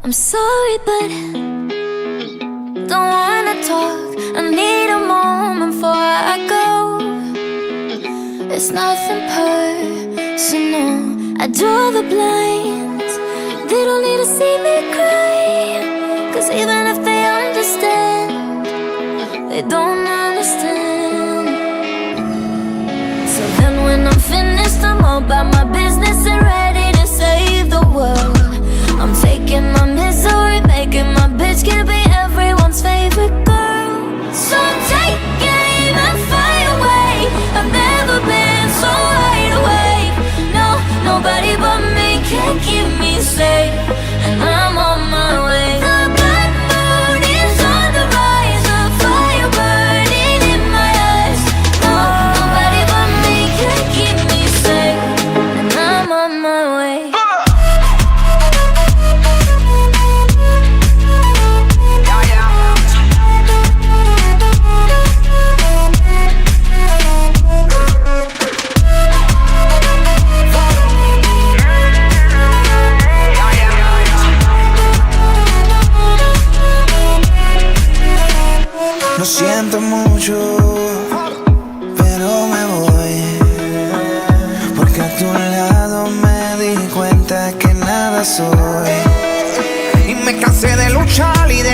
I'm sorry, but don't wanna talk. I need a moment before I go. It's nothing personal. I draw the blinds. They don't need to see me cry, 'cause even if they understand, they don't understand. So then when I'm finished, I'm all about my business and ready to save the world. I'm taking my misery, making my bitch can be everyone's favorite girl. So take aim and fly away. I've never been so wide awake. No, nobody but me can keep me safe, and I'm on my way. The black moon is on the rise, a fire burning in my eyes. No, nobody but me can keep me safe, and I'm on my way. Lo siento mucho, pero me voy, porque a tu lado me di cuenta que nada soy. Y me cansé de luchar y de